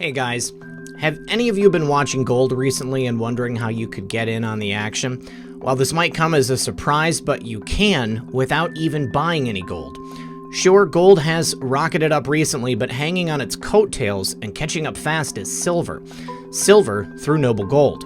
Hey guys, have any of you been watching gold recently and wondering how you could get in on the action? Well, this might come as a surprise, but you can without even buying any gold. Sure, gold has rocketed up recently, but hanging on its coattails and catching up fast is silver. Silver through noble gold.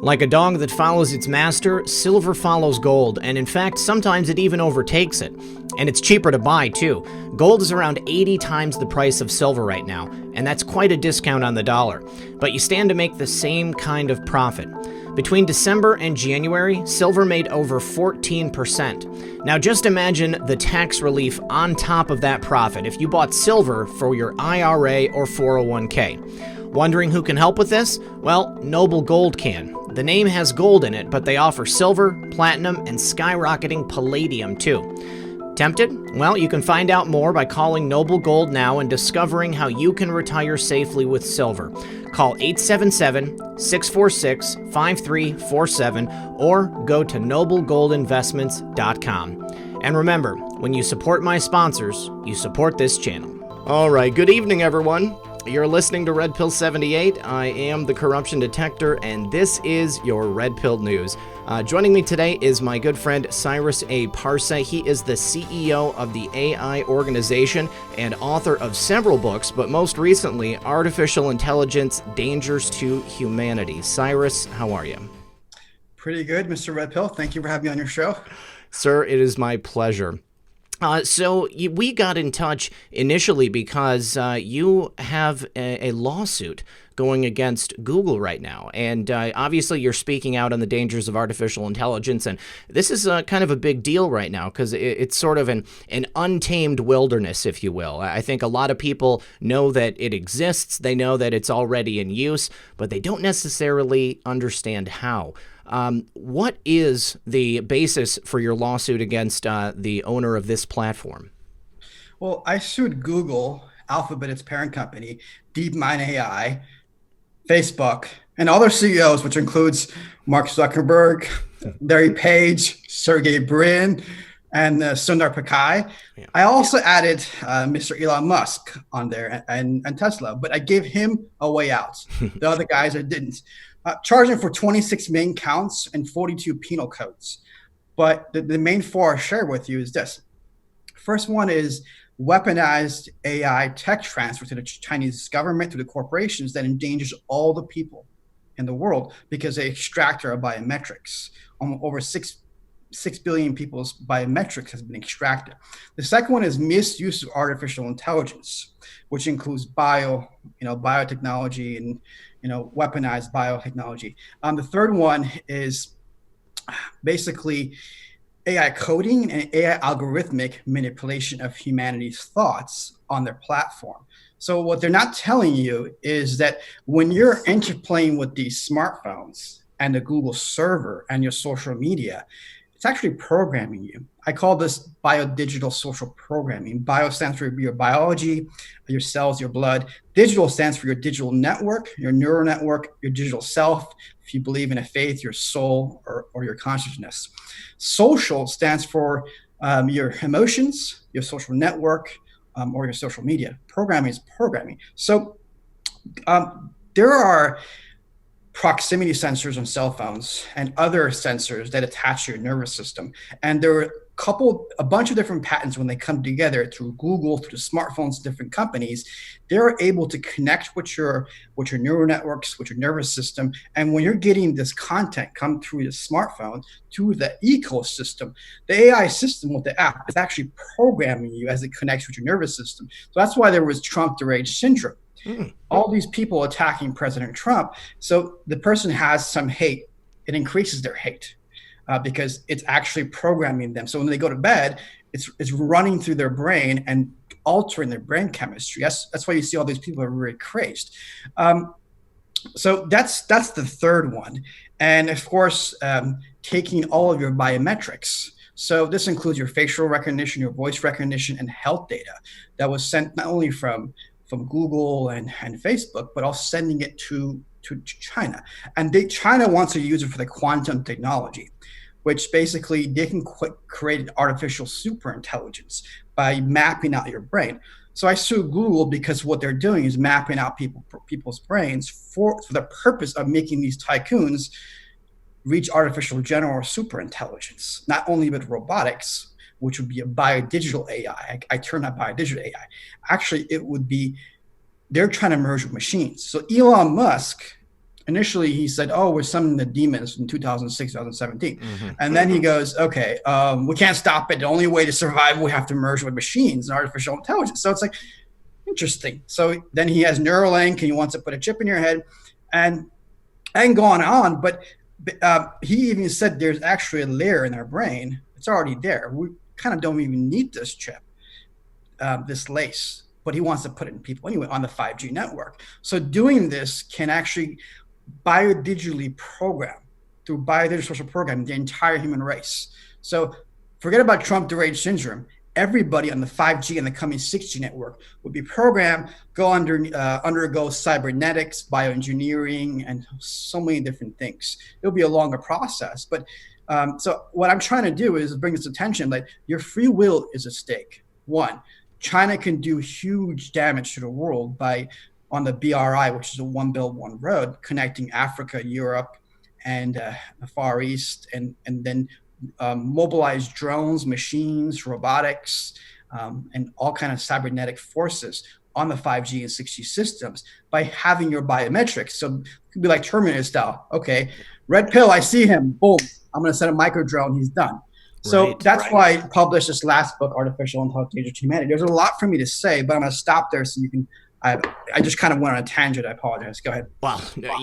Like a dog that follows its master, silver follows gold, and in fact, sometimes it even overtakes it. And it's cheaper to buy, too. Gold is around 80 times the price of silver right now, and that's quite a discount on the dollar. But you stand to make the same kind of profit. Between December and January, silver made over 14%. Now just imagine the tax relief on top of that profit if you bought silver for your IRA or 401k. Wondering who can help with this? Well, Noble Gold can. The name has gold in it, but they offer silver, platinum, and skyrocketing palladium too. Tempted? Well, you can find out more by calling Noble Gold now and discovering how you can retire safely with silver. Call 877-646-5347 or go to noblegoldinvestments.com. And remember, when you support my sponsors, you support this channel. All right, good evening, everyone. You're listening to Red Pill 78. I am the Corruption Detector, and this is your Red Pill News. Joining me today is my good friend Cyrus A. Parsa. He is the CEO of the AI organization and author of several books, but most recently, Artificial Intelligence, Dangers to Humanity. Cyrus, how are you? Pretty good, Mr. Red Pill. Thank you for having me on your show. Sir, it is my pleasure. So we got in touch initially because you have a lawsuit going against Google right now. And obviously you're speaking out on the dangers of artificial intelligence. And this is kind of a big deal right now because it's sort of an untamed wilderness, if you will. I think a lot of people know that it exists. They know that it's already in use, but they don't necessarily understand how. What is the basis for your lawsuit against the owner of this platform? Well, I sued Google, Alphabet, its parent company, DeepMind AI, Facebook, and other CEOs, which includes Mark Zuckerberg, Larry Page, Sergey Brin, and Sundar Pichai. Yeah. I also added Mr. Elon Musk on there and Tesla, but I gave him a way out. The other guys I didn't. Charging for 26 main counts and 42 penal codes. But the main four I share with you is this. First one is weaponized AI tech transfer to the Chinese government, to the corporations that endangers all the people in the world because they extract our biometrics. Over 6 billion people's biometrics has been extracted. The second one is misuse of artificial intelligence, which includes biotechnology and weaponized biotechnology. The third one is basically AI coding and AI algorithmic manipulation of humanity's thoughts on their platform. So what they're not telling you is that when you're interplaying with these smartphones and the Google server and your social media, it's actually programming you. I call this biodigital social programming. Bio stands for your biology, your cells, your blood. Digital stands for your digital network, your neural network, your digital self. If you believe in a faith, your soul or your consciousness. Social stands for your emotions, your social network, or your social media. Programming is programming. So there are proximity sensors on cell phones and other sensors that attach to your nervous system. And there are a bunch of different patents when they come together through Google, through the smartphones, different companies. They're able to connect with your neural networks, with your nervous system. And when you're getting this content come through the smartphone to the ecosystem, the AI system with the app is actually programming you as it connects with your nervous system. So that's why there was Trump deranged syndrome. All these people attacking President Trump. So the person has some hate. It increases their hate because it's actually programming them. So when they go to bed, it's running through their brain and altering their brain chemistry. That's why you see all these people are really crazed. So that's the third one. And of course, taking all of your biometrics. So this includes your facial recognition, your voice recognition, and health data that was sent not only from Google and Facebook, but also sending it to China. And China wants to use it for the quantum technology, which basically they can create an artificial super intelligence by mapping out your brain. So I sue Google because what they're doing is mapping out people's brains for the purpose of making these tycoons reach artificial general or super intelligence, not only with robotics, which would be a biodigital AI. I term that biodigital AI. Actually, it would be, they're trying to merge with machines. So Elon Musk, initially he said, oh, we're summoning the demons in 2006, 2017. And then he goes, okay, we can't stop it. The only way to survive, we have to merge with machines and artificial intelligence. So it's like, interesting. So then he has Neuralink and he wants to put a chip in your head and gone on. But he even said there's actually a layer in our brain. It's already there. We kind of don't even need this chip, this lace, but he wants to put it in people anyway on the 5G network. So doing this can actually biodigitally program, through biodigital social programming, the entire human race. So forget about Trump deranged syndrome. Everybody on the 5G and the coming 6G network would be programmed, undergo cybernetics, bioengineering, and so many different things. It'll be a longer process. But so what I'm trying to do is bring this attention that your free will is at stake. One, China can do huge damage to the world by, on the BRI, which is a One Belt, One Road, connecting Africa, Europe, and the Far East, and then mobilize drones, machines, robotics, and all kind of cybernetic forces on the 5G and 6G systems by having your biometrics. So it could be like Terminator style. Okay, red pill, I see him. Boom, I'm going to send a micro drone. He's done. So that's why I published this last book, Artificial Intelligence to Humanity. There's a lot for me to say, but I'm going to stop there so you can. I just kind of went on a tangent. I apologize. Go ahead. Well,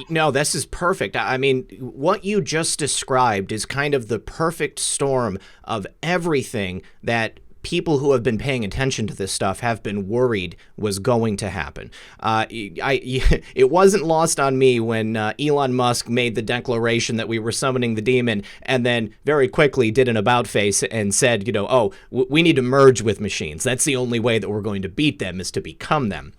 no, this is perfect. I mean, what you just described is kind of the perfect storm of everything that people who have been paying attention to this stuff have been worried was going to happen. It wasn't lost on me when Elon Musk made the declaration that we were summoning the demon and then very quickly did an about face and said, we need to merge with machines. That's the only way that we're going to beat them, is to become them.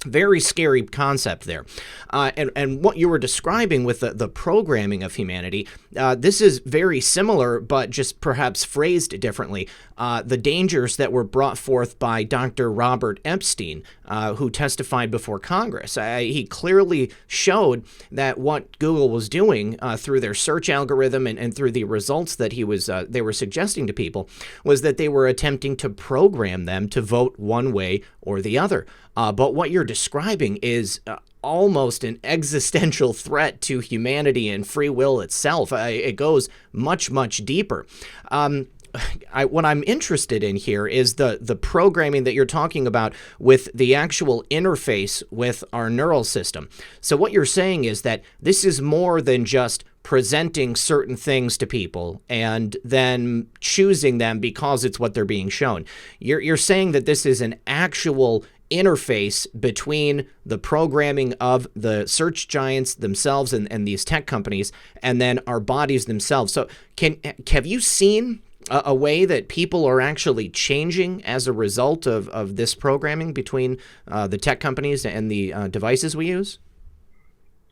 Very scary concept there. And what you were describing with the programming of humanity, this is very similar, but just perhaps phrased differently. The dangers that were brought forth by Dr. Robert Epstein, who testified before Congress. He clearly showed that what Google was doing through their search algorithm and through the results that they were suggesting to people was that they were attempting to program them to vote one way or the other. But what you're describing is almost an existential threat to humanity and free will itself. It goes much, much deeper. What I'm interested in here is the programming that you're talking about with the actual interface with our neural system. So what you're saying is that this is more than just presenting certain things to people and then choosing them because it's what they're being shown. You're saying that this is an actual interface between the programming of the search giants themselves and these tech companies and then our bodies themselves. So have you seen a way that people are actually changing as a result of this programming between the tech companies and the devices we use?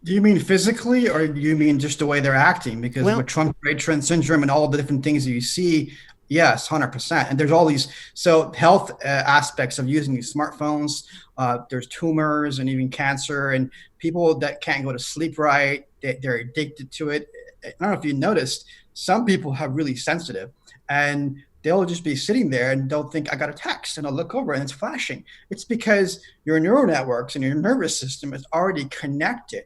Do you mean physically, or do you mean just the way they're acting? Because with Trump deranged syndrome and all the different things that you see, yes, 100%. And there's all these health aspects of using these smartphones. There's tumors and even cancer, and people that can't go to sleep right, they're addicted to it. I don't know if you noticed, some people have really sensitive, and they'll just be sitting there and they'll think, I got a text, and I'll look over and it's flashing. It's because your neural networks and your nervous system is already connected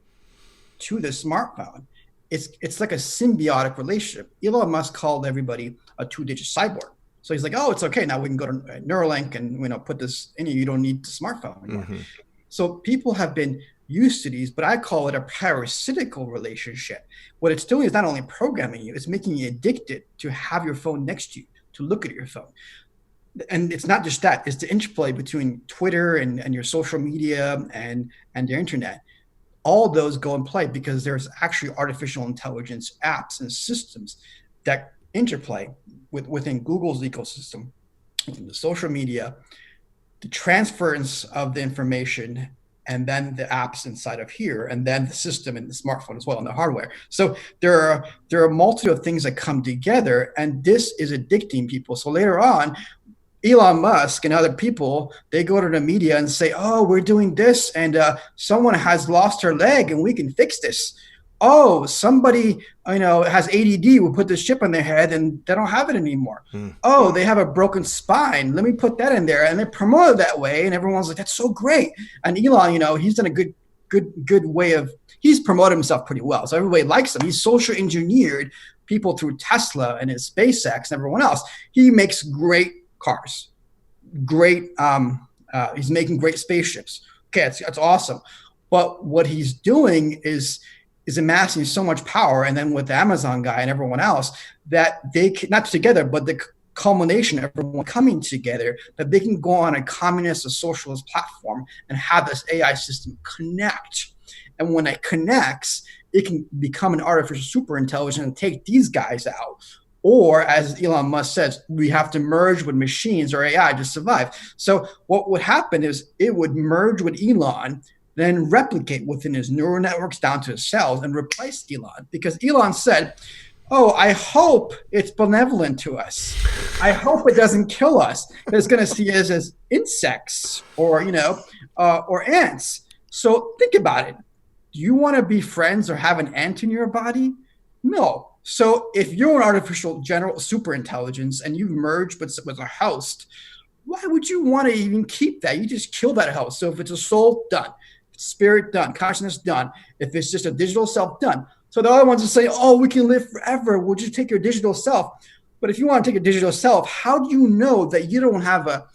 to the smartphone. It's like a symbiotic relationship. Elon Musk called everybody a 2-digit cyborg. So he's like, oh, it's okay. Now we can go to Neuralink and put this in you. You don't need the smartphone anymore. Mm-hmm. So people have been used to these, but I call it a parasitical relationship. What it's doing is not only programming you, it's making you addicted to have your phone next to you, to look at your phone. And it's not just that, it's the interplay between Twitter and your social media and the internet. All those go in play because there's actually artificial intelligence apps and systems that interplay within Google's ecosystem, within the social media, the transference of the information, and then the apps inside of here, and then the system and the smartphone as well, and the hardware. So there are a multitude of things that come together, and this is addicting people. So later on, Elon Musk and other people, they go to the media and say, oh, we're doing this, and someone has lost her leg and we can fix this. Oh, somebody, has ADD, we put this chip on their head and they don't have it anymore. Oh, they have a broken spine. Let me put that in there. And they promote it that way. And everyone's like, that's so great. And Elon, he's done a good way of, he's promoted himself pretty well. So everybody likes him. He's social engineered people through Tesla and his SpaceX and everyone else. He makes great cars, great. He's making great spaceships. Okay, that's awesome. But what he's doing is amassing so much power, and then with the Amazon guy and everyone else, that they can, not together, but the culmination of everyone coming together, that they can go on a communist or socialist platform and have this AI system connect. And when it connects, it can become an artificial super intelligence and take these guys out. Or, as Elon Musk says, we have to merge with machines or AI to survive. So what would happen is it would merge with Elon, then replicate within his neural networks down to his cells and replace Elon. Because Elon said, oh, I hope it's benevolent to us. I hope it doesn't kill us. It's going to see us as insects or ants. So think about it. Do you want to be friends or have an ant in your body? No. So if you're an artificial general super intelligence and you've merged with a host, why would you want to even keep that? You just kill that host. So if it's a soul, done. Spirit, done. Consciousness, done. If it's just a digital self, done. So the other ones will say, oh, we can live forever. We'll just take your digital self. But if you want to take a digital self, how do you know that you don't have a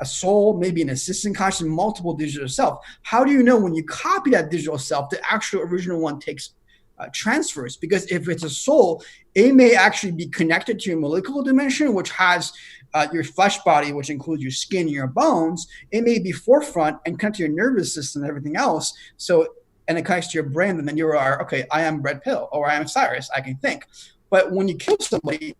soul, maybe an assistant conscious, multiple digital self? How do you know when you copy that digital self, the actual original one transfers? Because if it's a soul, it may actually be connected to your molecular dimension, which has your flesh body, which includes your skin and your bones. It may be forefront and connect to your nervous system and everything else. And it connects to your brain, and then you are, okay, I am Red Pill, or I am Cyrus, I can think. But when you kill somebody,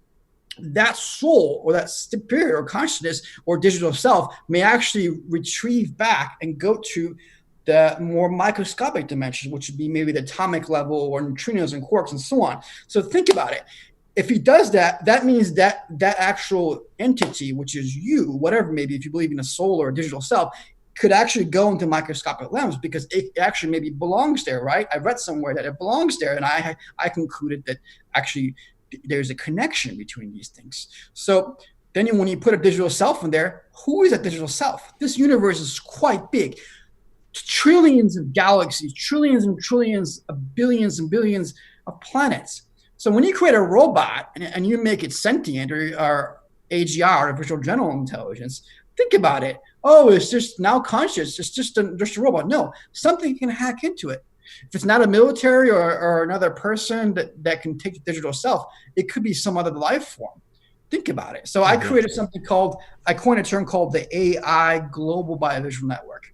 that soul or that superior consciousness or digital self may actually retrieve back and go to the more microscopic dimensions, which would be maybe the atomic level or neutrinos and quarks and so on. So think about it. If he does that, that means that actual entity, which is you, whatever, maybe if you believe in a soul or a digital self, could actually go into microscopic levels because it actually maybe belongs there, right? I read somewhere that it belongs there, and I concluded that actually there's a connection between these things. So then when you put a digital self in there, who is that digital self? This universe is quite big. Trillions of galaxies, trillions and trillions of billions and billions of planets. So when you create a robot and you make it sentient or AGI, artificial general intelligence, think about it. Oh, it's just now conscious. It's just a robot. No, something can hack into it. If it's not a military or another person that can take the digital self, it could be some other life form. Think about it. So I created I coined a term called the AI Global Biovisual Network.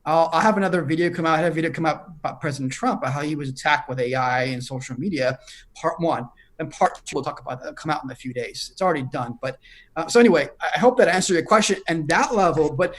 I'll have another video come out. I had a video come out about President Trump, about how he was attacked with AI and social media, part 1. And part 2, we'll talk about that. It'll come out in a few days. It's already done. But so anyway, I hope that answered your question and that level. But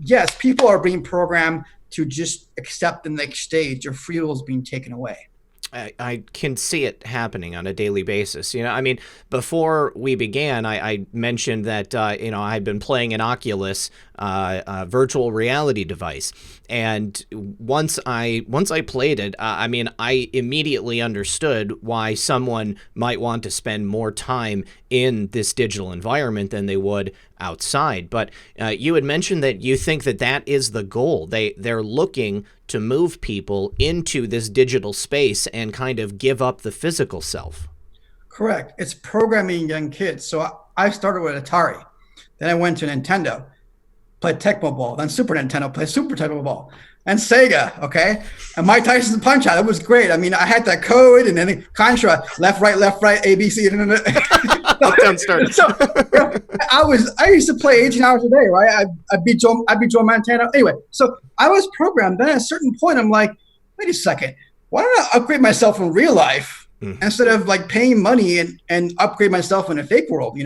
yes, people are being programmed to just accept the next stage. Your free will is being taken away. I can see it happening on a daily basis. I mean, before we began, I mentioned that, I had been playing an Oculus virtual reality device. And once I played it, I immediately understood why someone might want to spend more time in this digital environment than they would outside. But you had mentioned that you think that is the goal. They're looking to move people into this digital space and kind of give up the physical self. Correct. It's programming young kids. So I started with Atari. Then I went to Nintendo, played Tecmo Ball, then Super Nintendo, played Super Tecmo Ball, and Sega, okay? And Mike Tyson's Punch-Out, it was great. I mean, I had that code, and then Contra, left, right, A, B, C. Don't start. So I used to play 18 hours a day, right? I beat Joe Montana. Anyway, so I was programmed. Then at a certain point, I'm like, wait a second, why don't I upgrade myself in real life instead of like paying money and upgrade myself in a fake world,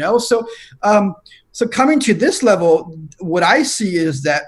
So coming to this level, what I see is that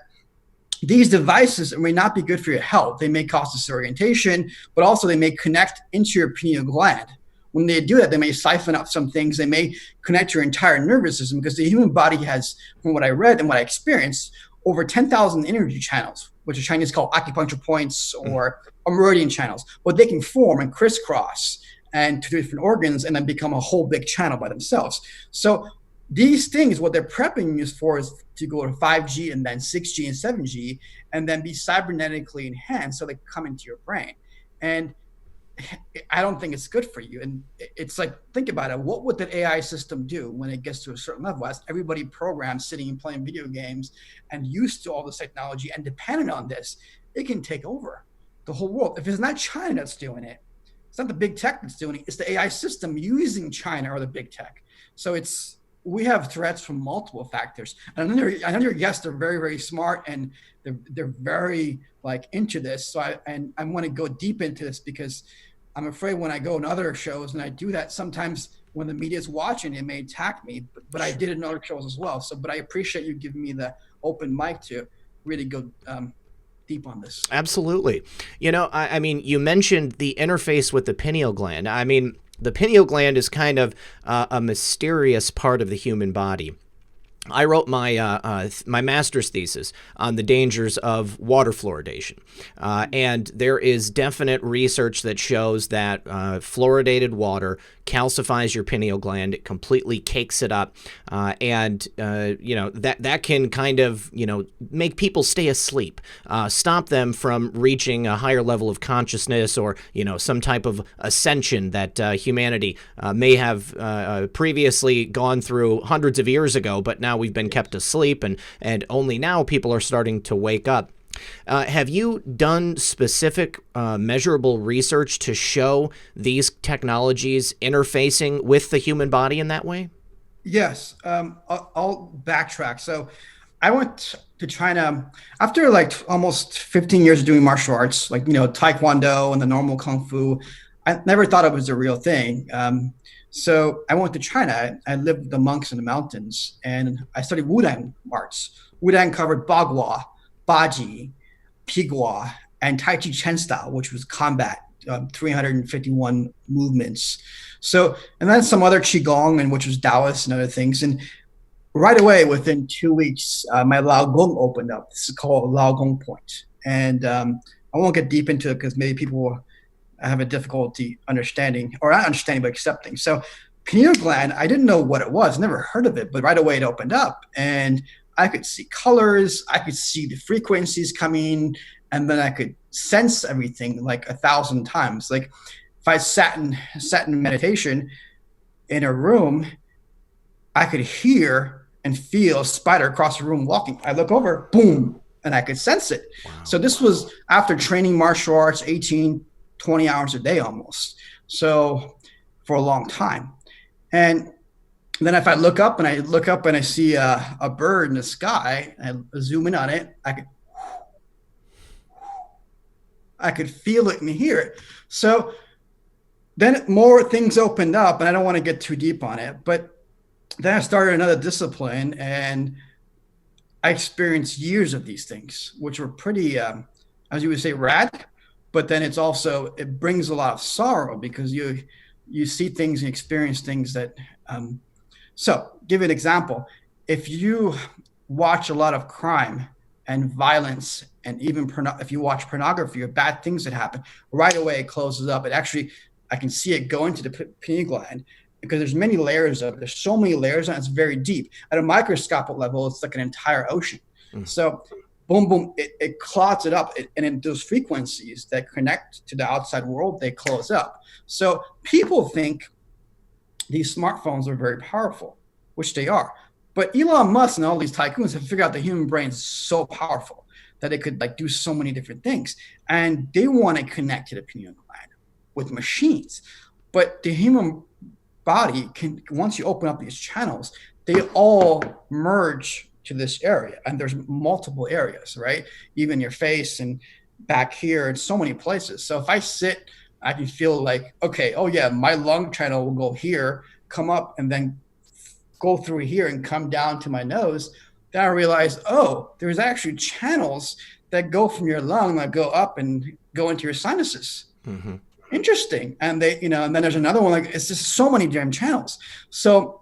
these devices may not be good for your health. They may cause disorientation, but also they may connect into your pineal gland, when they do that, they may siphon out some things. They may connect your entire nervous system, because the human body has, from what I read and what I experienced, over 10,000 energy channels, which are Chinese called acupuncture points or meridian channels. But they can form and crisscross and to different organs and then become a whole big channel by themselves. So these things, what they're prepping you for is to go to 5G and then 6G and 7G and then be cybernetically enhanced so they come into your brain. And I don't think it's good for you. And it's like, think about it. What would that AI system do when it gets to a certain level? As everybody programmed, sitting and playing video games and used to all this technology and dependent on this, it can take over the whole world. If it's not China that's doing it, it's not the big tech that's doing it. It's the AI system using China or the big tech. So we have threats from multiple factors. And I know your guests are very, very smart, and they're very like into this. So I want to go deep into this, because I'm afraid when I go on other shows and I do that, sometimes when the media is watching, it may attack me, but I did it in other shows as well. So, but I appreciate you giving me the open mic to really go deep on this. Absolutely. I mean, you mentioned the interface with the pineal gland. I mean, the pineal gland is kind of a mysterious part of the human body. I wrote my my master's thesis on the dangers of water fluoridation, and there is definite research that shows that fluoridated water calcifies your pineal gland. It completely cakes it up, and that can kind of make people stay asleep, stop them from reaching a higher level of consciousness, or some type of ascension that humanity may have previously gone through hundreds of years ago, but now we've been kept asleep, and only now people are starting to wake up. Have you done specific measurable research to show these technologies interfacing with the human body in that way? Yes. I'll backtrack. So I went to China after like almost 15 years of doing martial arts, like, Taekwondo and the normal Kung Fu. I never thought it was a real thing. So I went to China. I lived with the monks in the mountains, and I studied Wudang arts. Wudang covered Bagua, Baji, Pkwy, and Tai Chi Chen style, which was combat, 351 movements. So, and then some other Qigong, and which was Taoist and other things. And right away, within 2 weeks, my Lao Gong opened up. This is called Lao Gong Point. And I won't get deep into it because maybe people will have a difficulty understanding, or not understanding, but accepting. So pineal gland, I didn't know what it was, never heard of it, but right away it opened up, and I could see colors, I could see the frequencies coming, and then I could sense everything like 1,000 times. Like if I sat in meditation in a room, I could hear and feel a spider across the room walking. I look over, boom, and I could sense it. Wow. So this was after training martial arts 20 hours a day almost. So for a long time. And then if I look up and I see a bird in the sky, and I zoom in on it, I could feel it and hear it. So then more things opened up, and I don't want to get too deep on it, but then I started another discipline, and I experienced years of these things, which were pretty, as you would say, rad. But then it brings a lot of sorrow, because you see things and experience things that, so give you an example. If you watch a lot of crime and violence, and even if you watch pornography or bad things that happen, right away it closes up. I can see it go into the pineal gland, because there's many layers of it. There's so many layers, and it's very deep. At a microscopic level, it's like an entire ocean. So boom, boom, it clots it up. And then those frequencies that connect to the outside world, they close up. So people think these smartphones are very powerful, which they are. But Elon Musk and all these tycoons have figured out the human brain is so powerful that it could do so many different things. And they want to connect to the pineal gland with machines. But the human body can, once you open up these channels, they all merge to this area, and there's multiple areas, right? Even your face and back here, and so many places. So if I sit, I can feel like, okay, oh yeah, my lung channel will go here, come up, and then go through here and come down to my nose. Then I realized, oh, there's actually channels that go from your lung that go up and go into your sinuses. Mm-hmm. interesting. And they, and then there's another one, like, it's just so many damn channels. So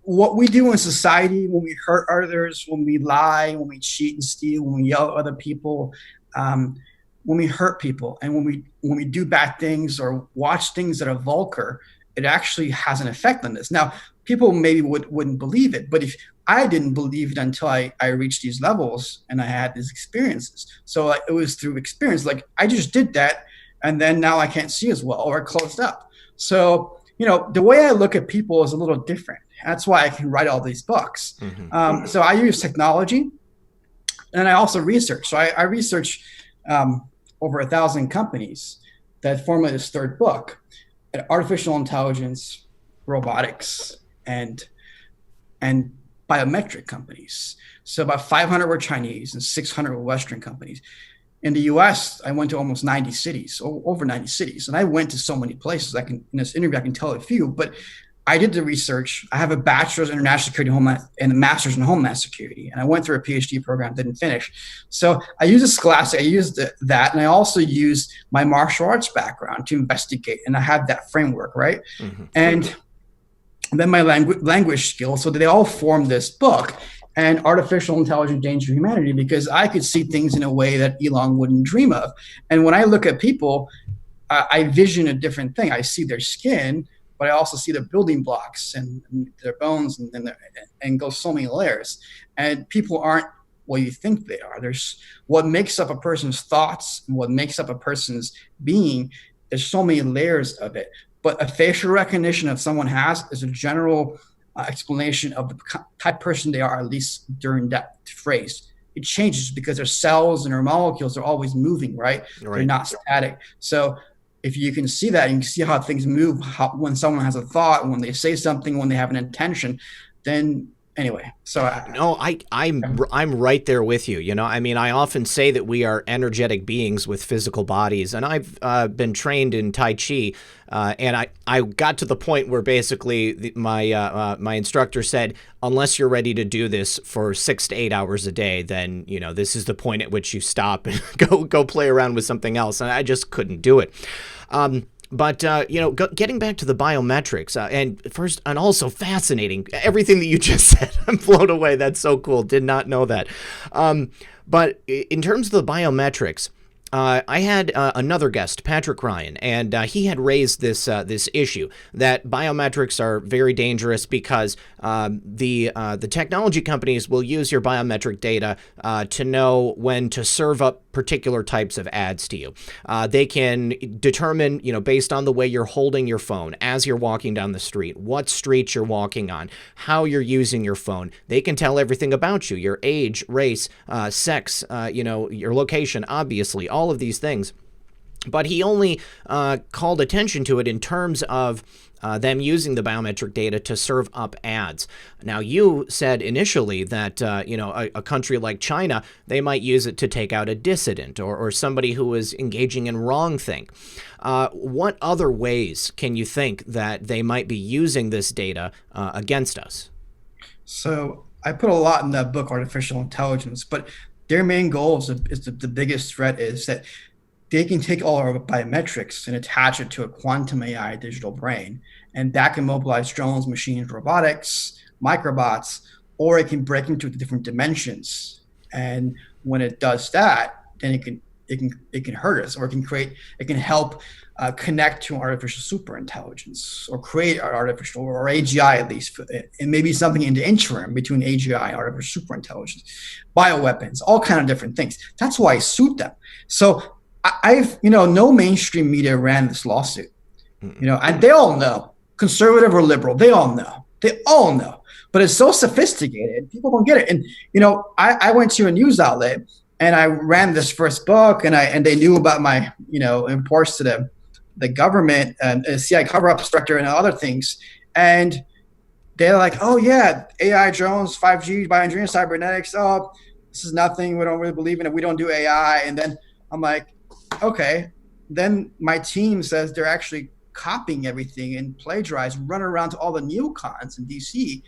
what we do in society, when we hurt others, when we lie, when we cheat and steal, when we yell at other people, when we hurt people, and when we do bad things or watch things that are vulgar, it actually has an effect on this. Now, people maybe wouldn't believe it, but if I didn't believe it until I reached these levels and I had these experiences. So it was through experience. Like, I just did that, and then now I can't see as well, or it closed up. So, the way I look at people is a little different. That's why I can write all these books. Mm-hmm. So I use technology, and I also research. So I research over 1,000 companies that formulate this third book: artificial intelligence, robotics, and biometric companies. So about 500 were Chinese and 600 were Western companies. In the US, I went to almost 90 cities, over 90 cities. And I went to so many places. In this interview, I can tell a few, but I did the research. I have a bachelor's in international security and a master's in homeland security. And I went through a PhD program, didn't finish. So I used a scholastic, I used that. And I also used my martial arts background to investigate. And I had that framework, right? Mm-hmm. And then my language skills. So they all formed this book. And artificial intelligence danger to humanity, because I could see things in a way that Elon wouldn't dream of. And when I look at people, I vision a different thing. I see their skin, but I also see the building blocks and their bones and go so many layers. And people aren't what you think they are. There's what makes up a person's thoughts and what makes up a person's being. There's so many layers of it. But a facial recognition of someone has is a general explanation of the type of person they are, at least during that phrase. It changes because their cells and their molecules are always moving, right? They're not static. So if you can see that, and you can see how things move, when someone has a thought, when they say something, when they have an intention, then anyway. So I'm right there with you. I often say that we are energetic beings with physical bodies, and I've been trained in Tai Chi, and I got to the point where basically my instructor said, unless you're ready to do this for 6 to 8 hours a day, then this is the point at which you stop and go play around with something else, and I just couldn't do it. But, getting back to the biometrics, and also fascinating, everything that you just said, I'm blown away. That's so cool. Did not know that. But in terms of the biometrics, I had another guest, Patrick Ryan, and he had raised this issue that biometrics are very dangerous because the technology companies will use your biometric data to know when to serve up particular types of ads to you. They can determine, based on the way you're holding your phone as you're walking down the street, what street you're walking on, how you're using your phone. They can tell everything about you: your age, race, sex, your location, obviously, all of these things. But he only called attention to it in terms of them using the biometric data to serve up ads. Now, you said initially that, a country like China, they might use it to take out a dissident or somebody who is engaging in wrongthing. What other ways can you think that they might be using this data against us? So I put a lot in that book, Artificial Intelligence, but their main goal is the biggest threat is that they can take all our biometrics and attach it to a quantum AI digital brain. And that can mobilize drones, machines, robotics, microbots, or it can break into the different dimensions. And when it does that, then it can hurt us, or it can help connect to artificial super intelligence, or create artificial, or AGI at least, and maybe something in the interim between AGI, artificial super intelligence, bioweapons, all kind of different things. That's why I sued them. So no mainstream media ran this lawsuit, and they all know, conservative or liberal, they all know, but it's so sophisticated, people don't get it. And, I went to a news outlet and I ran this first book, and they knew about my, reports to the government and CIA cover-up structure and other things. And they're like, oh yeah, AI drones, 5G, bioengineering, cybernetics. Oh, this is nothing. We don't really believe in it. We don't do AI. And then I'm like, okay. Then my team says they're actually copying everything and plagiarize, run around to all the neocons in DC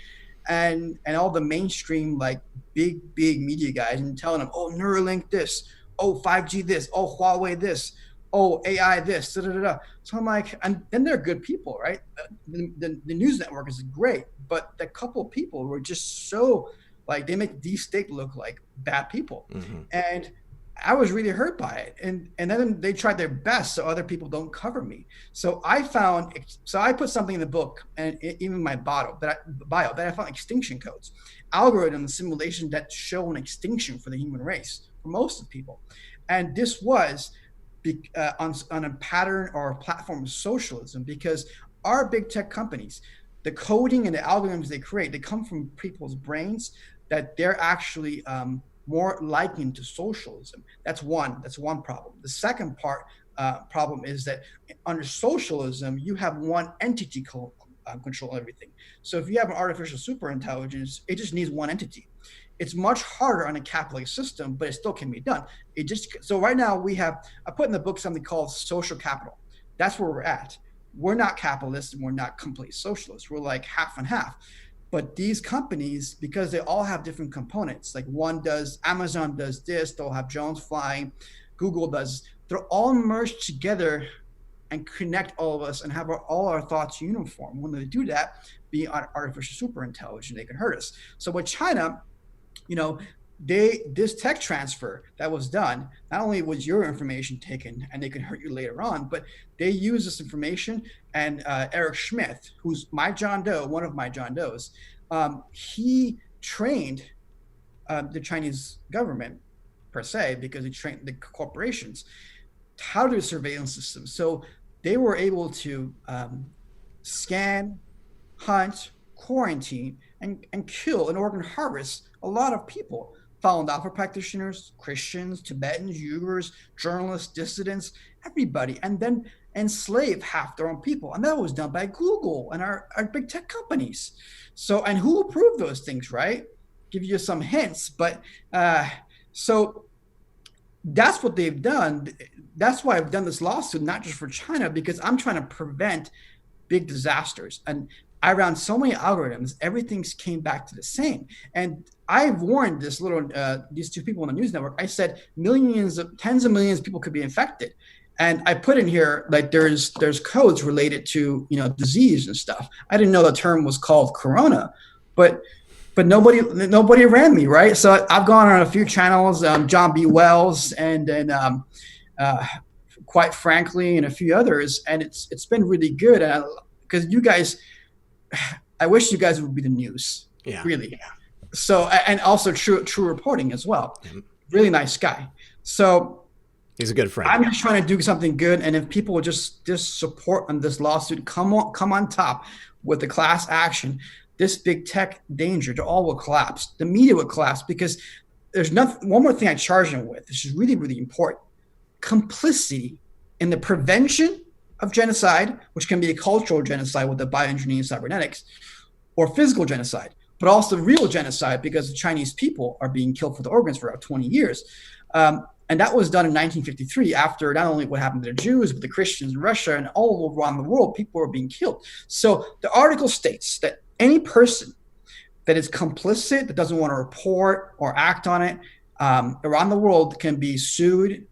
and all the mainstream, like big media guys, and telling them, oh, Neuralink this, oh, 5G this, oh, Huawei this. oh, AI this, da, da, da, da. So I'm like, and then they're good people, right? The news network is great, but the couple of people were just so like they make these state look like bad people, and I was really hurt by it. And then they tried their best so other people don't cover me. So I put something in the book and even my bio that I found extinction codes, algorithms, simulation that show an extinction for the human race for most of the people, and this was on a pattern or a platform of socialism, because our big tech companies, the coding and the algorithms they create, they come from people's brains that they're actually more likened to socialism. That's one problem. The second problem is that under socialism, you have one entity control everything. So if you have an artificial superintelligence, it just needs one entity. It's much harder on a capitalist system, but it still can be done. So right now I put in the book something called social capital. That's where we're at. We're not capitalists and we're not complete socialists. We're like half and half. But these companies, because they all have different components, like Amazon does this, they'll have drones flying, Google does, they're all merged together and connect all of us and have all our thoughts uniform. When they do that, be artificial superintelligence, they can hurt us. So with China, this tech transfer that was done, not only was your information taken and they can hurt you later on, but they use this information. And Eric Schmidt, who's my John Doe, one of my John Does, he trained the Chinese government per se, because he trained the corporations how to do a surveillance system. So they were able to scan, hunt, quarantine, and kill and organ harvest a lot of people. Falun Dafa practitioners, Christians, Tibetans, Uyghurs, journalists, dissidents, everybody, and then enslave half their own people. And that was done by Google and our big tech companies. So, and who approved those things, right? Give you some hints, but so that's what they've done. That's why I've done this lawsuit, not just for China, because I'm trying to prevent big disasters. And I ran so many algorithms, everything came back to the same. And I warned these two people on the news network. I said tens of millions of people could be infected. And I put in here, like there's codes related to, disease and stuff. I didn't know the term was called corona, but nobody ran me, right? So I've gone on a few channels, John B. Wells, and then quite frankly, and a few others. And it's been really good. Because you guys, I wish you guys would be the news. Yeah. Really. Yeah. So, and also true reporting as well. Yeah. Really nice guy. So he's a good friend. I'm just trying to do something good. And if people will just support on this lawsuit, come on top with the class action, this big tech danger, it all will collapse. The media will collapse, because there's one more thing I charge them with. This is really, really important. Complicity in the prevention of genocide, which can be a cultural genocide with the bioengineering cybernetics, or physical genocide, but also real genocide, because the Chinese people are being killed for the organs for about 20 years. And that was done in 1953, after not only what happened to the Jews, but the Christians in Russia and all around the world, people were being killed. So the article states that any person that is complicit, that doesn't want to report or act on it, around the world can be sued,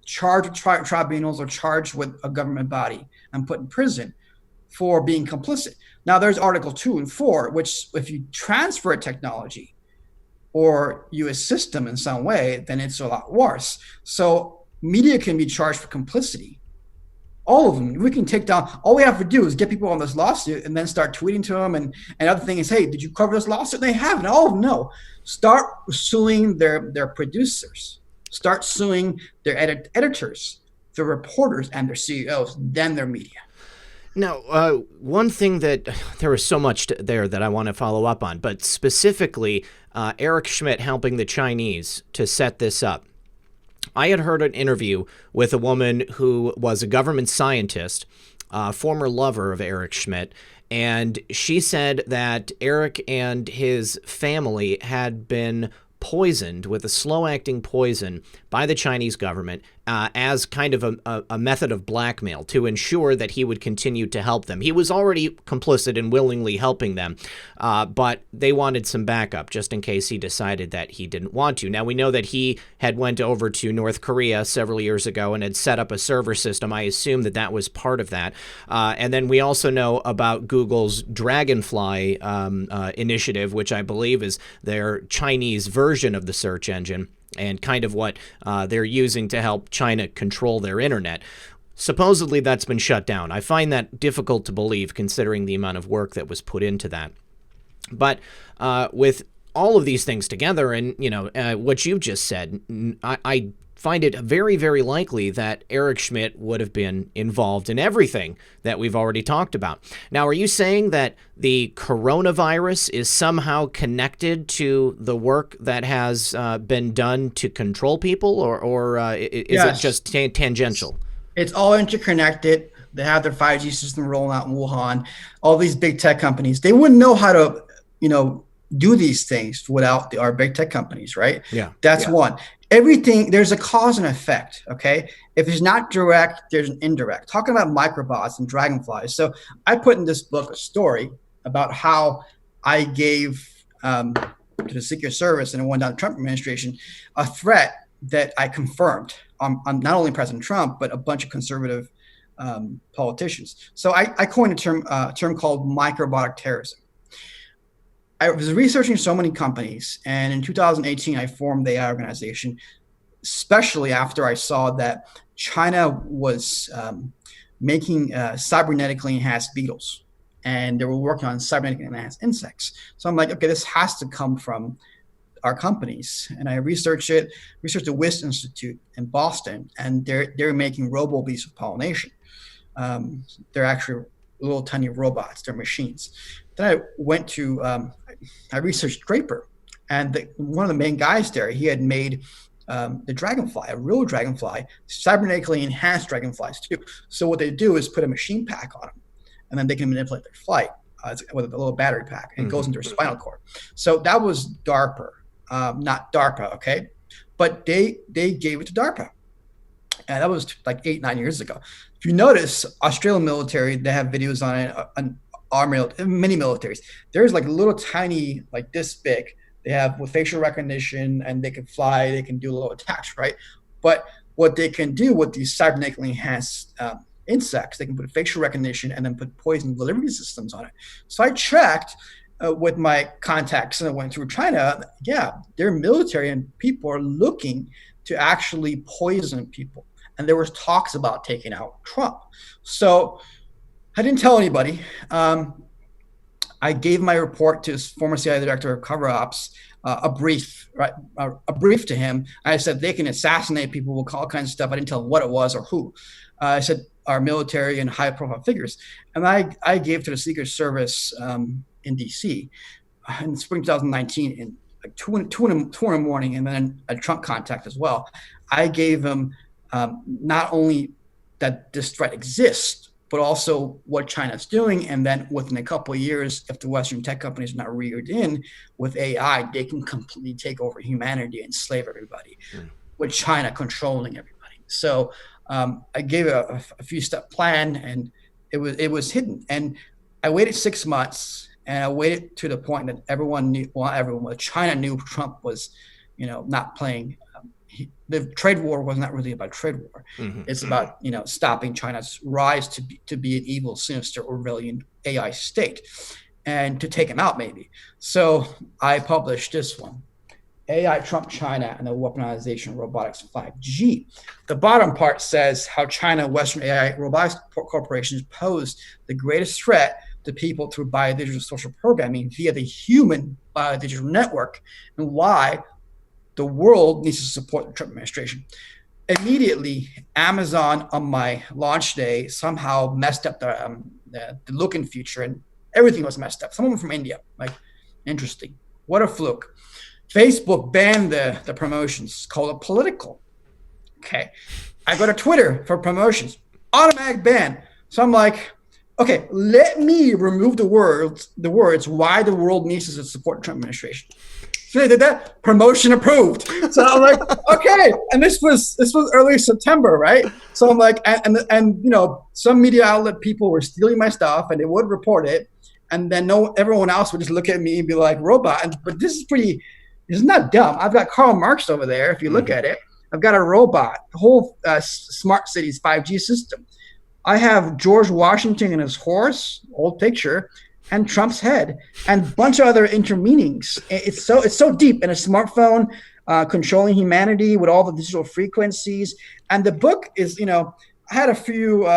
charged with tribunals, or charged with a government body and put in prison for being complicit. Now there's Article 2 and 4, which if you transfer a technology or you assist them in some way, then it's a lot worse. So media can be charged for complicity. All of them. We can take down, all we have to do is get people on this lawsuit and then start tweeting to them. And other thing is, hey, did you cover this lawsuit? They haven't. All of them know. Start suing their producers. Start suing their editors, their reporters, and their CEOs, then their media. Now, one thing that there was so much there that I want to follow up on, but specifically Eric Schmidt helping the Chinese to set this up. I had heard an interview with a woman who was a government scientist, former lover of Eric Schmidt, and she said that Eric and his family had been poisoned with a slow-acting poison by the Chinese government, as kind of a method of blackmail to ensure that he would continue to help them. He was already complicit in willingly helping them, but they wanted some backup just in case he decided that he didn't want to. Now, we know that he had went over to North Korea several years ago and had set up a server system. I assume that that was part of that. And then we also know about Google's Dragonfly initiative, which I believe is their Chinese version of the search engine, and kind of what they're using to help China control their internet. Supposedly that's been shut down. I find that difficult to believe considering the amount of work that was put into that. But with all of these things together and, what you've just said, I find it very, very likely that Eric Schmidt would have been involved in everything that we've already talked about. Now, are you saying that the coronavirus is somehow connected to the work that has been done to control people, or is Yes. it just tangential? It's all interconnected. They have their 5G system rolling out in Wuhan. All these big tech companies, they wouldn't know how to, do these things without our big tech companies, right? Yeah. That's one. Everything, there's a cause and effect, okay? If it's not direct, there's an indirect. Talking about microbots and dragonflies. So I put in this book a story about how I gave to the Secret Service and it went down the Trump administration a threat that I confirmed on not only President Trump, but a bunch of conservative politicians. So I coined a term called microbiota terrorism. I was researching so many companies, and in 2018, I formed the AI organization, especially after I saw that China was making cybernetically enhanced beetles, and they were working on cybernetically enhanced insects. So I'm like, okay, this has to come from our companies. And I researched the WIS Institute in Boston, and they're making robo-bees of pollination. They're actually little tiny robots, they're machines. Then I went to, I researched Draper, and one of the main guys there, he had made the dragonfly, a real dragonfly, cybernetically enhanced dragonflies too. So what they do is put a machine pack on them, and then they can manipulate their flight with a little battery pack, and it goes into their spinal cord. So that was DARPA, not DARPA, okay? But they gave it to DARPA. And that was like 8-9 years ago. If you notice, Australian military, they have videos on it, many militaries. There's like little tiny, like this big. They have with facial recognition, and they can fly, they can do little attacks, right? But what they can do with these cybernetically enhanced insects, they can put facial recognition and then put poison delivery systems on it. So I checked with my contacts and I went through China. Yeah, their military and people are looking to actually poison people. And there was talks about taking out Trump. So I didn't tell anybody. I gave my report to his former CIA director of cover ops, a brief to him. I said they can assassinate people with all kinds of stuff. I didn't tell him what it was or who. I said our military and high profile figures. And I gave to the Secret Service in DC in spring 2019 in like 2 in the morning, and then a Trump contact as well. I gave him not only that this threat exists, but also what China's doing. And then within a couple of years, if the Western tech companies are not reared in with AI, they can completely take over humanity and enslave everybody, with China controlling everybody. So I gave a few step plan, and it was hidden. And I waited 6 months, and I waited to the point that everyone knew, well, not everyone, but China knew Trump was, not playing. The trade war was not really about trade war. It's about stopping China's rise to be an evil, sinister, Orwellian AI state, and to take him out maybe. So I published this one, AI Trump China and the Weaponization of Robotics 5G. The bottom part says how China, Western AI robotics corporations pose the greatest threat to people through biodigital social programming via the human biodigital network, and why the world needs to support the Trump administration. Immediately, Amazon on my launch day somehow messed up the look and feature, and everything was messed up. Someone from India, like, interesting. What a fluke. Facebook banned the promotions, called it political. Okay. I go to Twitter for promotions, automatic ban. So I'm like, okay, let me remove the words why the world needs to support the Trump administration. So they did that, promotion approved. So I'm like, okay. And this was early September, right? So I'm like, and you know, some media outlet people were stealing my stuff and they would report it. And then everyone else would just look at me and be like, robot. But this is not dumb. I've got Karl Marx over there. If you look at it, I've got a robot, the whole smart cities 5G system. I have George Washington and his horse, old picture, and Trump's head, and a bunch of other intermeanings. It's so deep. And a smartphone controlling humanity with all the digital frequencies. And the book is, you know, I had a few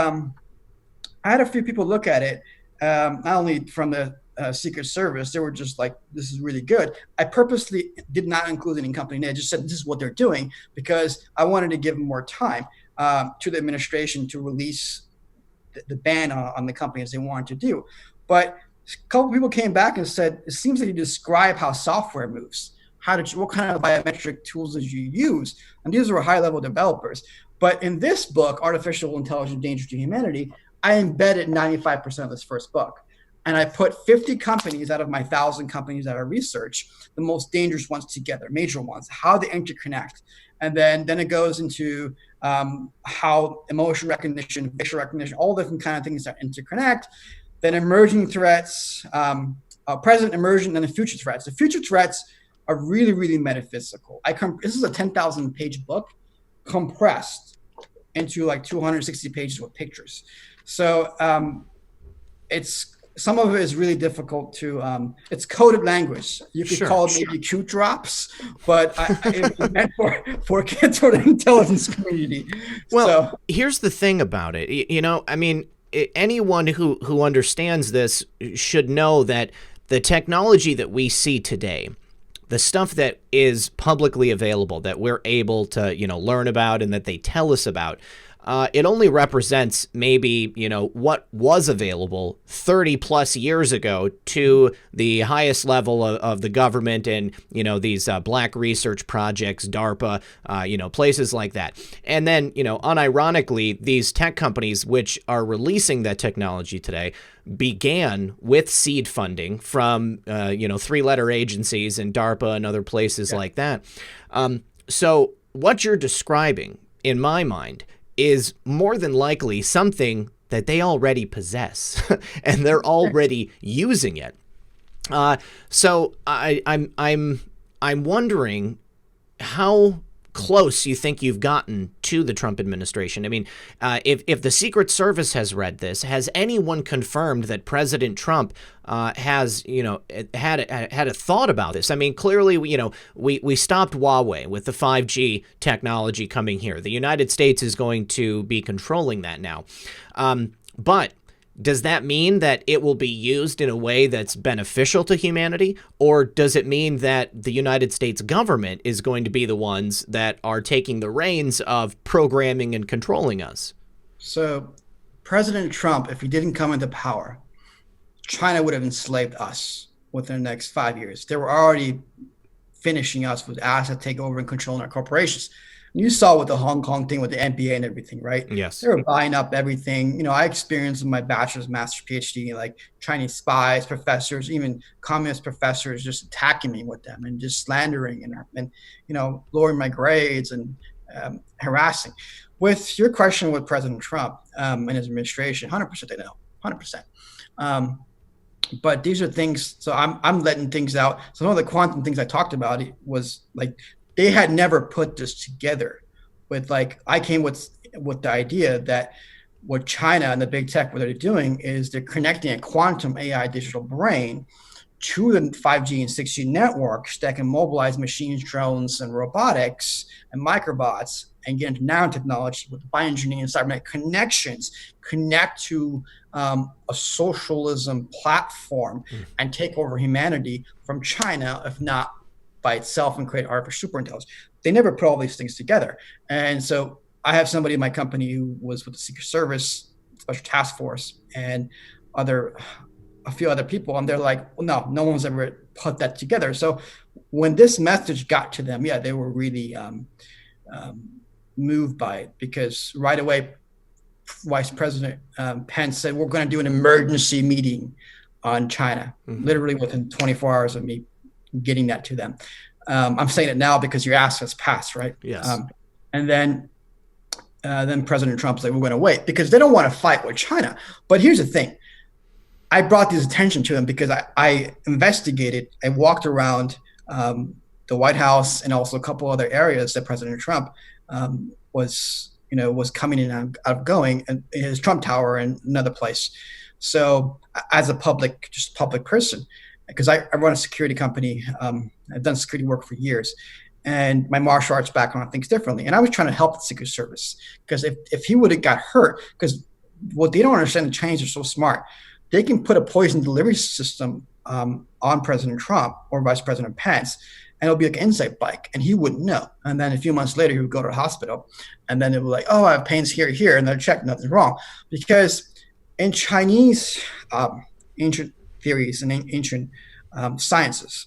people look at it, not only from the Secret Service. They were just like, this is really good. I purposely did not include it in company name. I just said this is what they're doing because I wanted to give them more time to the administration to release the ban on the company as they wanted to do. But a couple people came back and said, it seems that you describe how software moves. What kind of biometric tools did you use? And these were high-level developers. But in this book, Artificial Intelligence Danger to Humanity, I embedded 95% of this first book. And I put 50 companies out of my 1,000 companies that I research, the most dangerous ones together, major ones, how they interconnect. And then it goes into how emotion recognition, facial recognition, all different kind of things that interconnect. Then emerging threats, present, emergent, and the future threats. The future threats are really, really metaphysical. This is a 10,000 page book compressed into like 260 pages with pictures. So some of it is really difficult to, it's coded language. You could call it maybe Q drops, but it's meant for kids for the intelligence community. Well, here's the thing about it. You know, I mean, anyone who understands this should know that the technology that we see today, the stuff that is publicly available, that we're able to, you know, learn about and that they tell us about, it only represents maybe, you know, what was available 30 plus years ago to the highest level of the government and, you know, these black research projects, DARPA, you know, places like that. And then, you know, unironically, these tech companies which are releasing that technology today began with seed funding from, you know, three-letter agencies and DARPA and other places like that. So what you're describing, in my mind, is more than likely something that they already possess and they're already using it. So I'm wondering how close you think you've gotten to the Trump administration. I mean, if the Secret Service has read this, has anyone confirmed that President Trump has, you know, had a thought about this? I mean, clearly, you know, we stopped Huawei with the 5G technology coming here. The United States is going to be controlling that now. But does that mean that it will be used in a way that's beneficial to humanity? Or does it mean that the United States government is going to be the ones that are taking the reins of programming and controlling us? So President Trump, if he didn't come into power, China would have enslaved us within the next 5 years. They were already finishing us with asset takeover and controlling our corporations. You saw with the Hong Kong thing with the NBA and everything, right? Yes. They were buying up everything. You know, I experienced in my bachelor's, master's, PhD, like Chinese spies, professors, even communist professors just attacking me with them and just slandering and you know, lowering my grades and harassing. With your question with President Trump and his administration, 100% they know, 100%. But these are things, so I'm letting things out. Some of the quantum things I talked about was like, they had never put this together with, like, I came with the idea that what China and the big tech, what they're doing is they're connecting a quantum AI digital brain to the 5G and 6G networks that can mobilize machines, drones, and robotics and microbots and get into nanotechnology with bioengineering and cybernetic connections, connect to a socialism platform and take over humanity from China, if not by itself, and create artificial superintelligence. They never put all these things together. And so I have somebody in my company who was with the Secret Service, Special Task Force, and a few other people, and they're like, well, no one's ever put that together. So when this message got to them, yeah, they were really moved by it, because right away, Vice President Pence said, we're going to do an emergency meeting on China, literally within 24 hours of me getting that to them. I'm saying it now because your ass has passed, right? Yes. And then President Trump's like, we're going to wait because they don't want to fight with China. But here's the thing. I brought this attention to him because I investigated. I walked around the White House and also a couple other areas that President Trump was coming in and outgoing, and his Trump Tower and another place. So as a public person, because I run a security company, I've done security work for years, and my martial arts background thinks differently. And I was trying to help the Secret Service because if he would have got hurt, because what they don't understand, the Chinese are so smart. They can put a poison delivery system on President Trump or Vice President Pence, and it'll be like an insect bite, and he wouldn't know. And then a few months later, he would go to the hospital, and then it would be like, oh, I have pains here, and they'll check, nothing's wrong. Because in Chinese ancient theories and ancient sciences,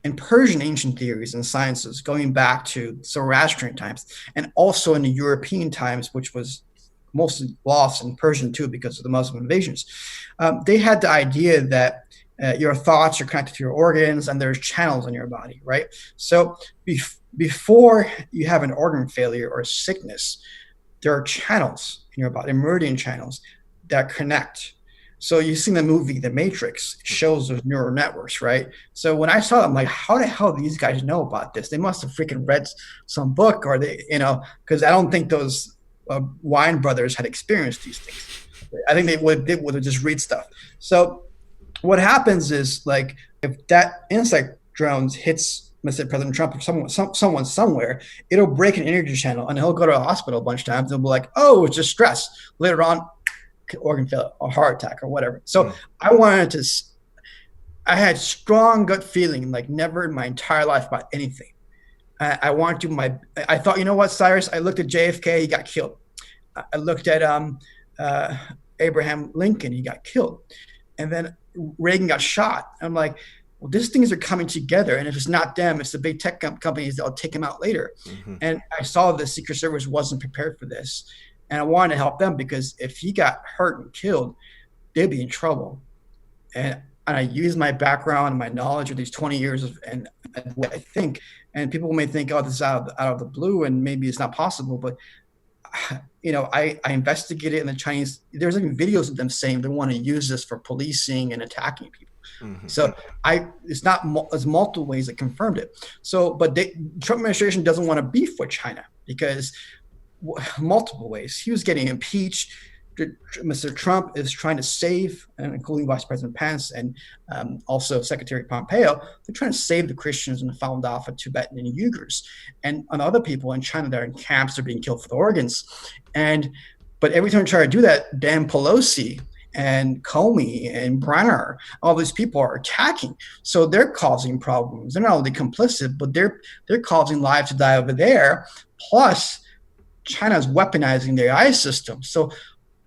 in Persian ancient theories and sciences, going back to Zoroastrian times, and also in the European times, which was mostly lost in Persian too because of the Muslim invasions, they had the idea that your thoughts are connected to your organs and there's channels in your body, right? So before you have an organ failure or sickness, there are channels in your body, meridian channels that connect. So you've seen the movie The Matrix, it shows those neural networks, right? So when I saw them, I'm like, how the hell do these guys know about this? They must have freaking read some book, or they, because I don't think those Wine brothers had experienced these things. I think they would have just read stuff. So what happens is, like, if that insect drones hits, let's say President Trump or someone somewhere, it'll break an energy channel, and he'll go to a hospital a bunch of times. They'll be like, oh, it's just stress. Later on, organ failure or heart attack or whatever. So I had strong gut feeling, like never in my entire life about anything. I wanted to I thought, you know what, Cyrus? I looked at JFK, he got killed. I looked at Abraham Lincoln, he got killed. And then Reagan got shot. I'm like, well, these things are coming together. And if it's not them, it's the big tech companies that'll take them out later. Mm-hmm. And I saw the Secret Service wasn't prepared for this. And I wanted to help them because if he got hurt and killed, they'd be in trouble. And I used my background and my knowledge of these 20 years and what I think. And people may think, oh, this is out of the blue and maybe it's not possible. But I investigated in the Chinese. There's even videos of them saying they want to use this for policing and attacking people. Mm-hmm. So it's multiple ways that confirmed it. So, but the Trump administration doesn't want to beef with China because multiple ways. He was getting impeached. Mr. Trump is trying to save, including Vice President Pence and also Secretary Pompeo, they're trying to save the Christians in the Falun Dafa, Tibetan, and Uyghurs, and other people in China that are in camps are being killed for the organs. But every time we try to do that, Dan Pelosi and Comey and Brenner, all these people are attacking. So they're causing problems. They're not only complicit, but they're causing lives to die over there. Plus, China's weaponizing their AI system. So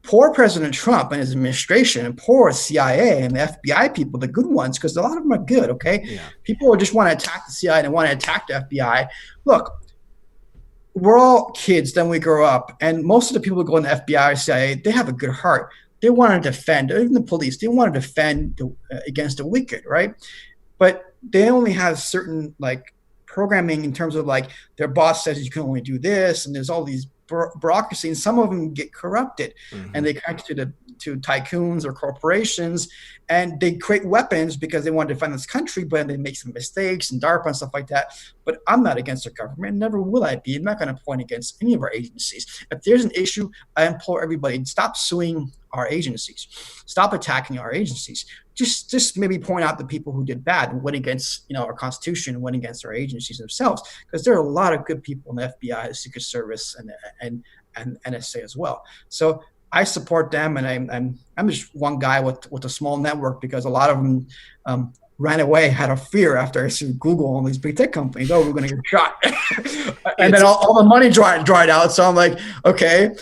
poor President Trump and his administration, and poor CIA and the FBI people, the good ones, because a lot of them are good, okay? Yeah. People just want to attack the CIA and want to attack the FBI. Look, we're all kids, then we grow up, and most of the people who go in the FBI or CIA, they have a good heart. They want to defend, even the police, they want to defend against the wicked, right? But they only have certain, like, programming in terms of, like, their boss says you can only do this, and there's all these bureaucracy, and some of them get corrupted, mm-hmm. and they connect to tycoons or corporations, and they create weapons because they want to defend this country, but they make some mistakes and DARPA and stuff like that. But I'm not against the government, never will I be. I'm not going to point against any of our agencies. If there's an issue, I implore everybody, stop suing our agencies, stop attacking our agencies. Just maybe point out the people who did bad and went against our Constitution, went against our agencies themselves, because there are a lot of good people in the FBI, the Secret Service, and NSA as well. So I support them, and I'm just one guy with a small network, because a lot of them ran away out of fear after I see Google and these big tech companies. Oh, we're going to get shot, and then all the money dried out. So I'm like, okay.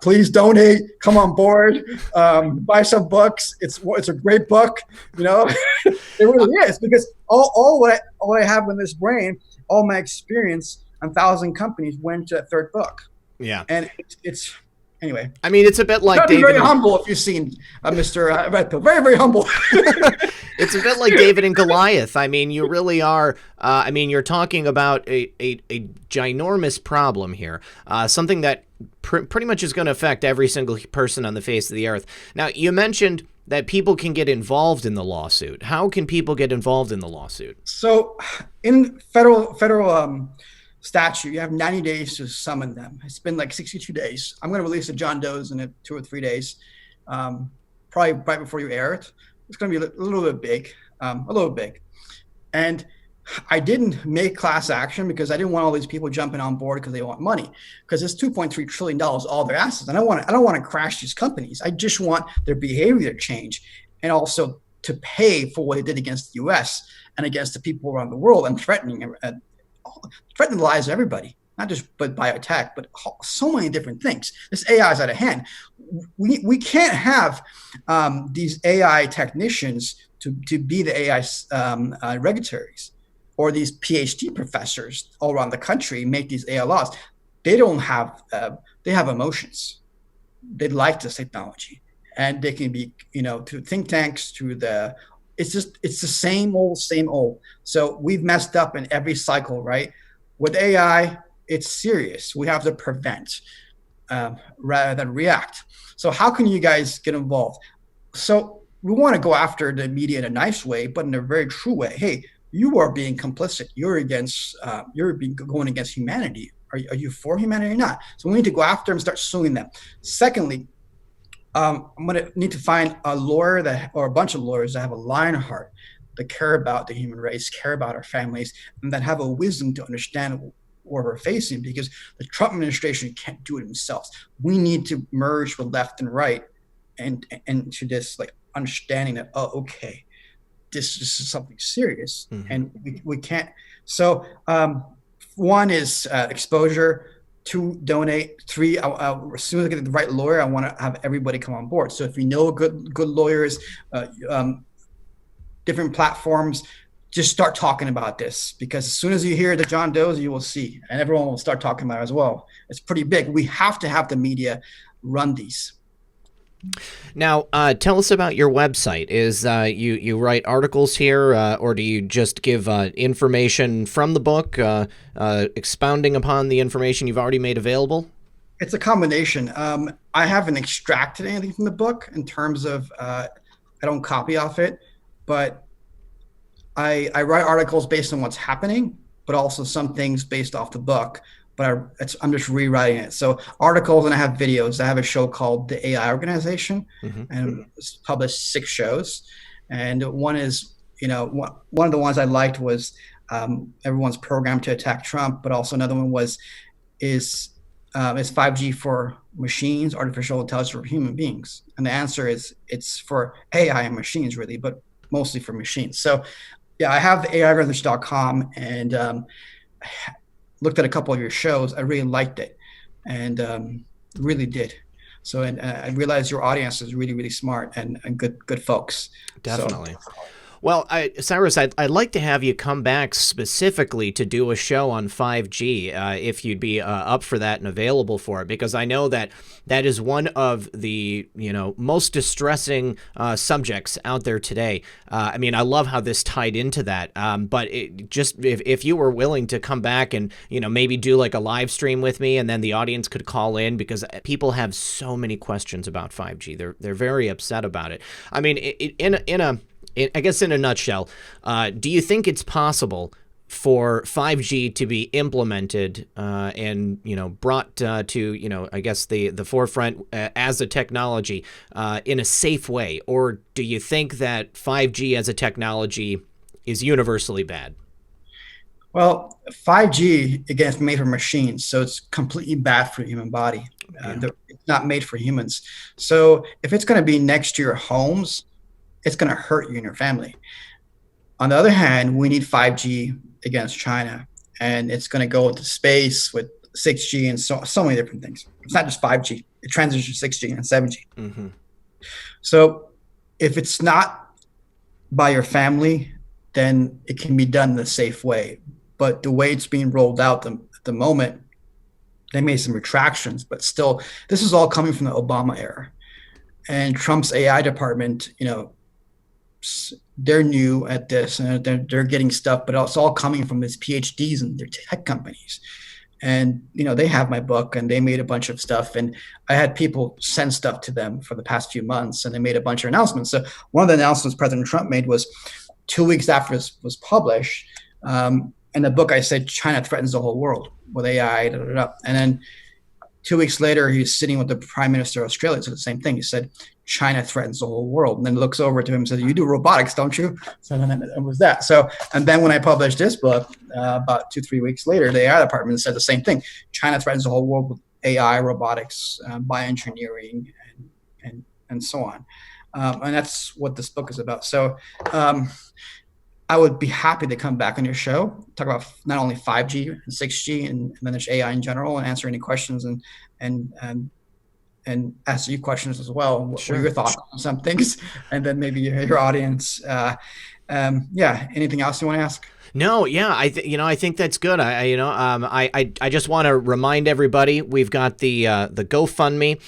Please donate, come on board, buy some books. It's a great book, it really is, because all what I have in this brain, all my experience on 1,000 companies went to that third book. Yeah. And it's Anyway, I mean, it's a bit like very, David. very humble. If you've seen Mr. Red Pill, very, very humble. It's a bit like David and Goliath. I mean, you really are. I mean, you're talking about a ginormous problem here, something that pretty much is going to affect every single person on the face of the earth. Now, you mentioned that people can get involved in the lawsuit. How can people get involved in the lawsuit? So, in federal statute, you have 90 days to summon them. It's been like 62 days. I'm going to release the John Doe's in 2 or 3 days, probably right before you air it. It's going to be a little bit big, And I didn't make class action because I didn't want all these people jumping on board because they want money. Because it's $2.3 trillion, all their assets. And I don't want to crash these companies. I just want their behavior to change, and also to pay for what they did against the U.S. and against the people around the world, and threatening the lives of everybody, not just but biotech, but so many different things. This AI is out of hand. We can't have these AI technicians to be the AI regulatories, or these PhD professors all around the country make these AI laws. They don't have they have emotions. They like this technology, and they can be, to think tanks, to the it's the same old. So we've messed up in every cycle, right? With AI, it's serious. We have to prevent rather than react. So how can you guys get involved? So we want to go after the media in a nice way, but in a very true way. Hey, you are being complicit. You're going against humanity. Are you for humanity or not? So we need to go after them and start suing them. Secondly, I'm going to need to find a lawyer or a bunch of lawyers that have a lion heart, that care about the human race, care about our families, and that have a wisdom to understand what we're facing, because the Trump administration can't do it themselves. We need to merge with left and right and to this understanding that, okay, this is something serious, and we can't. So one is exposure. 2, donate. 3, as soon as I get the right lawyer, I want to have everybody come on board. So if you know good lawyers, different platforms, just start talking about this, because as soon as you hear the John Doe's, you will see, and everyone will start talking about it as well. It's pretty big. We have to have the media run these. Now, tell us about your website. Is you write articles here, or do you just give information from the book, expounding upon the information you've already made available? It's a combination. I haven't extracted anything from the book in terms of I don't copy off it, but I write articles based on what's happening, but also some things based off the book. But I'm just rewriting it. So articles, and I have videos. I have a show called The AI Organization, and it's published 6 shows. And one is, one of the ones I liked was everyone's programmed to attack Trump, but also another one is 5G for machines, artificial intelligence for human beings? And the answer is it's for AI and machines, really, but mostly for machines. So yeah, I have the AIResearch.com, and looked at a couple of your shows. I really liked it, and really did. So, and I realized your audience is really, really smart and good folks. Definitely. So, well, Cyrus, I'd like to have you come back specifically to do a show on 5G, if you'd be up for that and available for it, because I know that is one of the most distressing subjects out there today. I mean, I love how this tied into that, but if you were willing to come back and maybe do like a live stream with me, and then the audience could call in, because people have so many questions about 5G. They're very upset about it. I mean, I guess in a nutshell, do you think it's possible for 5G to be implemented and brought to I guess the forefront as a technology in a safe way, or do you think that 5G as a technology is universally bad? Well, 5G, again, is made for machines, so it's completely bad for the human body. It's not made for humans. So if it's going to be next to your homes, it's going to hurt you and your family. On the other hand, we need 5G against China, and it's going to go into space with 6G and so many different things. It's not just 5G. It transitions to 6G and 7G. So if it's not by your family, then it can be done in a safe way. But the way it's being rolled out at the moment, They made some retractions, but still, this is all coming from the Obama era. And Trump's AI department, they're new at this, and they're getting stuff, but it's all coming from these PhDs and their tech companies. And, they have my book, and they made a bunch of stuff. And I had people send stuff to them for the past few months, and they made a bunch of announcements. So one of the announcements President Trump made was 2 weeks after this was published. In the book, I said, China threatens the whole world with AI, da, da, da. And then 2 weeks later, he's sitting with the Prime Minister of Australia. So the same thing. He said, China threatens the whole world. And then looks over to him and says, you do robotics, don't you? So then it was that. So, and then when I published this book, about 2-3 weeks later, the AI department said the same thing. China threatens the whole world with AI, robotics, bioengineering, and so on. And that's what this book is about. So I would be happy to come back on your show, talk about not only 5G and 6G and then there's AI in general, and answer any questions and ask you questions as well. What are your thoughts on some things? And then maybe your audience. Anything else you want to ask? No, yeah, I think that's good. I just want to remind everybody we've got the GoFundMe.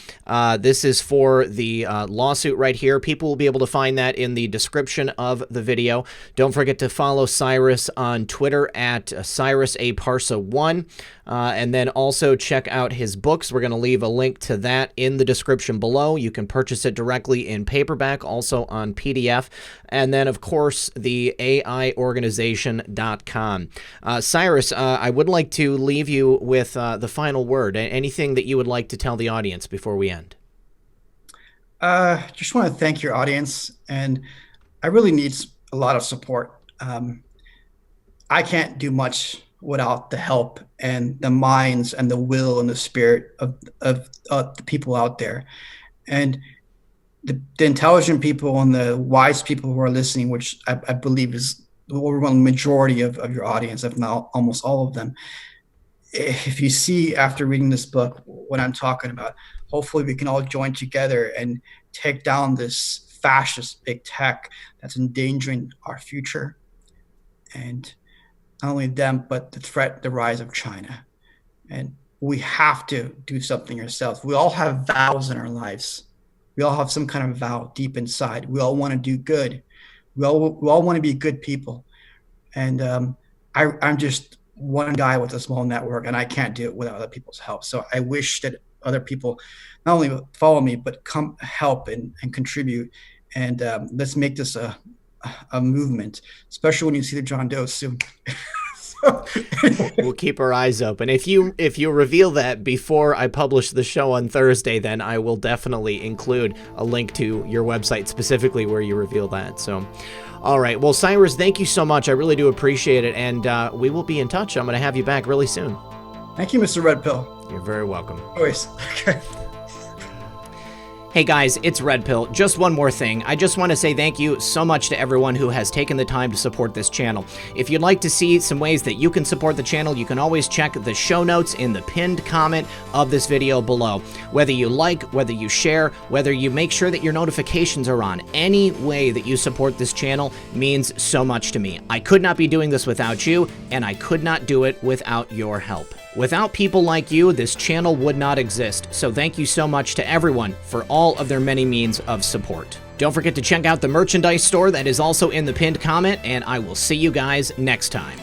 This is for the lawsuit right here. People will be able to find that in the description of the video. Don't forget to follow Cyrus on Twitter at Cyrus A Parsa 1. And then also check out his books. We're going to leave a link to that in the description below. You can purchase it directly in paperback, also on PDF. And then, of course, the AIorganization.com. Cyrus, I would like to leave you with the final word. Anything that you would like to tell the audience before we end? Just want to thank your audience. And I really need a lot of support. I can't do much without the help and the minds and the will and the spirit of the people out there. And the intelligent people and the wise people who are listening, which I believe is the overwhelming majority of your audience, if not almost all of them. If you see after reading this book what I'm talking about, hopefully we can all join together and take down this fascist big tech that's endangering our future. And not only them, but the rise of China. And we have to do something ourselves. We all have vows in our lives. We all have some kind of vow deep inside. We all want to do good. We all want to be good people. And I'm just one guy with a small network, and I can't do it without other people's help. So I wish that other people not only follow me, but come help and contribute. And let's make this a movement, especially when you see the John Doe soon. We'll keep our eyes open. If you reveal that before I publish the show on Thursday, then I will definitely include a link to your website specifically where you reveal that. So, all right. Well, Cyrus, thank you so much. I really do appreciate it. And we will be in touch. I'm going to have you back really soon. Thank you, Mr. Red Pill. You're very welcome. Always. Okay. Hey guys, it's Red Pill. Just one more thing. I just want to say thank you so much to everyone who has taken the time to support this channel. If you'd like to see some ways that you can support the channel, you can always check the show notes in the pinned comment of this video below. Whether you like, whether you share, whether you make sure that your notifications are on, any way that you support this channel means so much to me. I could not be doing this without you, and I could not do it without your help. Without people like you, this channel would not exist, so thank you so much to everyone for all of their many means of support. Don't forget to check out the merchandise store that is also in the pinned comment, and I will see you guys next time.